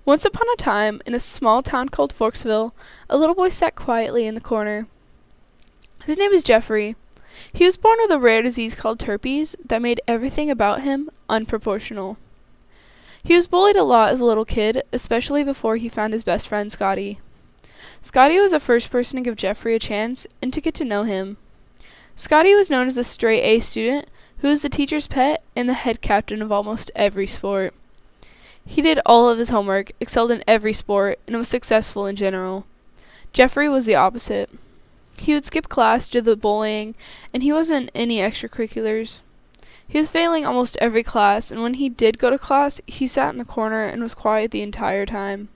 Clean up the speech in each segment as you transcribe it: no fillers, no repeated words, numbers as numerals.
Once upon a time, in a small town called Forksville, a little boy sat quietly in the corner. His name is Jeffrey. He was born with a rare disease called herpes that made everything about him unproportional. He was bullied a lot as a little kid, especially before he found his best friend Scotty. Scotty was the first person to give Jeffrey a chance and to get to know him. Scotty was known as a straight A student who was the teacher's pet and the head captain of almost every sport. He did all of his homework, excelled in every sport, and was successful in general. Jeffrey was the opposite. He would skip class due to the bullying, and he wasn't in any extracurriculars. He was failing almost every class, and when he did go to class, he sat in the corner and was quiet the entire time.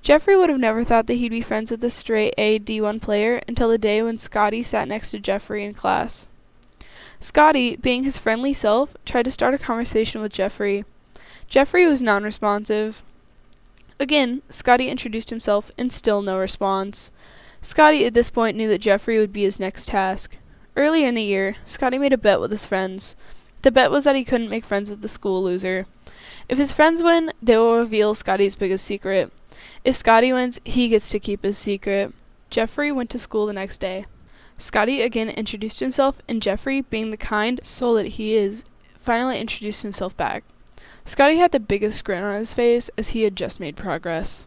Jeffrey would have never thought that he'd be friends with a straight A D1 player until the day when Scotty sat next to Jeffrey in class. Scotty, being his friendly self, tried to start a conversation with Jeffrey. Jeffrey was non-responsive. Again, Scotty introduced himself, and still no response. Scotty at this point knew that Jeffrey would be his next task. Earlier in the year, Scotty made a bet with his friends. The bet was that he couldn't make friends with the school loser. If his friends win, they will reveal Scotty's biggest secret. If Scotty wins, he gets to keep his secret. Jeffrey went to school the next day. Scotty again introduced himself, and Jeffrey, being the kind soul that he is, finally introduced himself back. Scotty had the biggest grin on his face as he had just made progress.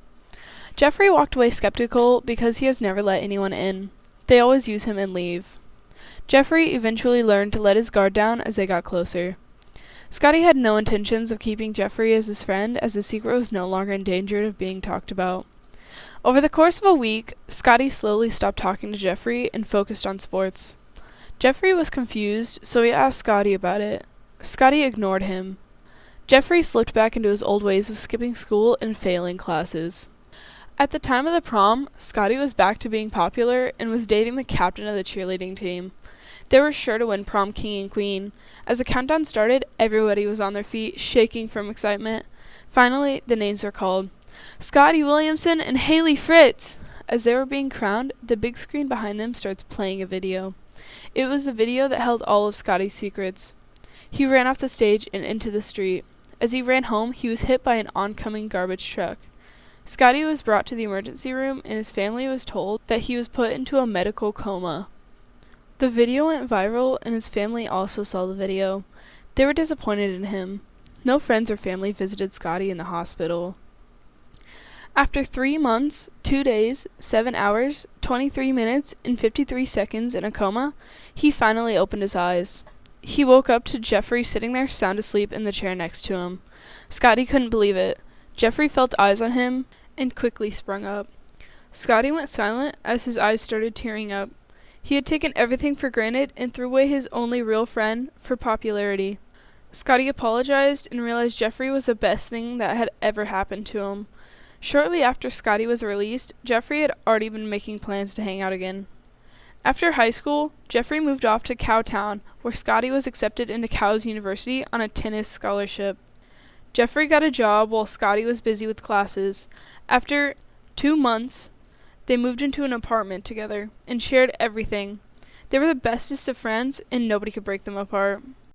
Jeffrey walked away skeptical because he has never let anyone in. They always use him and leave. Jeffrey eventually learned to let his guard down as they got closer. Scotty had no intentions of keeping Jeffrey as his friend, as the secret was no longer in danger of being talked about. Over the course of a week, Scotty slowly stopped talking to Jeffrey and focused on sports. Jeffrey was confused, so he asked Scotty about it. Scotty ignored him. Jeffrey slipped back into his old ways of skipping school and failing classes. At the time of the prom, Scotty was back to being popular and was dating the captain of the cheerleading team. They were sure to win prom king and queen. As the countdown started, everybody was on their feet, shaking from excitement. Finally, the names were called. Scotty Williamson and Haley Fritz! As they were being crowned, the big screen behind them starts playing a video. It was the video that held all of Scotty's secrets. He ran off the stage and into the street. As he ran home, he was hit by an oncoming garbage truck. Scotty was brought to the emergency room, and his family was told that he was put into a medical coma. The video went viral, and his family also saw the video. They were disappointed in him. No friends or family visited Scotty in the hospital. After 3 months, 2 days, 7 hours, 23 minutes, and 53 seconds in a coma, he finally opened his eyes. He woke up to Jeffrey sitting there sound asleep in the chair next to him. Scotty couldn't believe it. Jeffrey felt eyes on him and quickly sprung up. Scotty went silent as his eyes started tearing up. He had taken everything for granted and threw away his only real friend for popularity. Scotty apologized and realized Jeffrey was the best thing that had ever happened to him. Shortly after Scotty was released, Jeffrey had already been making plans to hang out again. After high school, Jeffrey moved off to Cowtown, where Scotty was accepted into Cow's University on a tennis scholarship. Jeffrey got a job while Scotty was busy with classes. After 2 months, they moved into an apartment together and shared everything. They were the bestest of friends, and nobody could break them apart.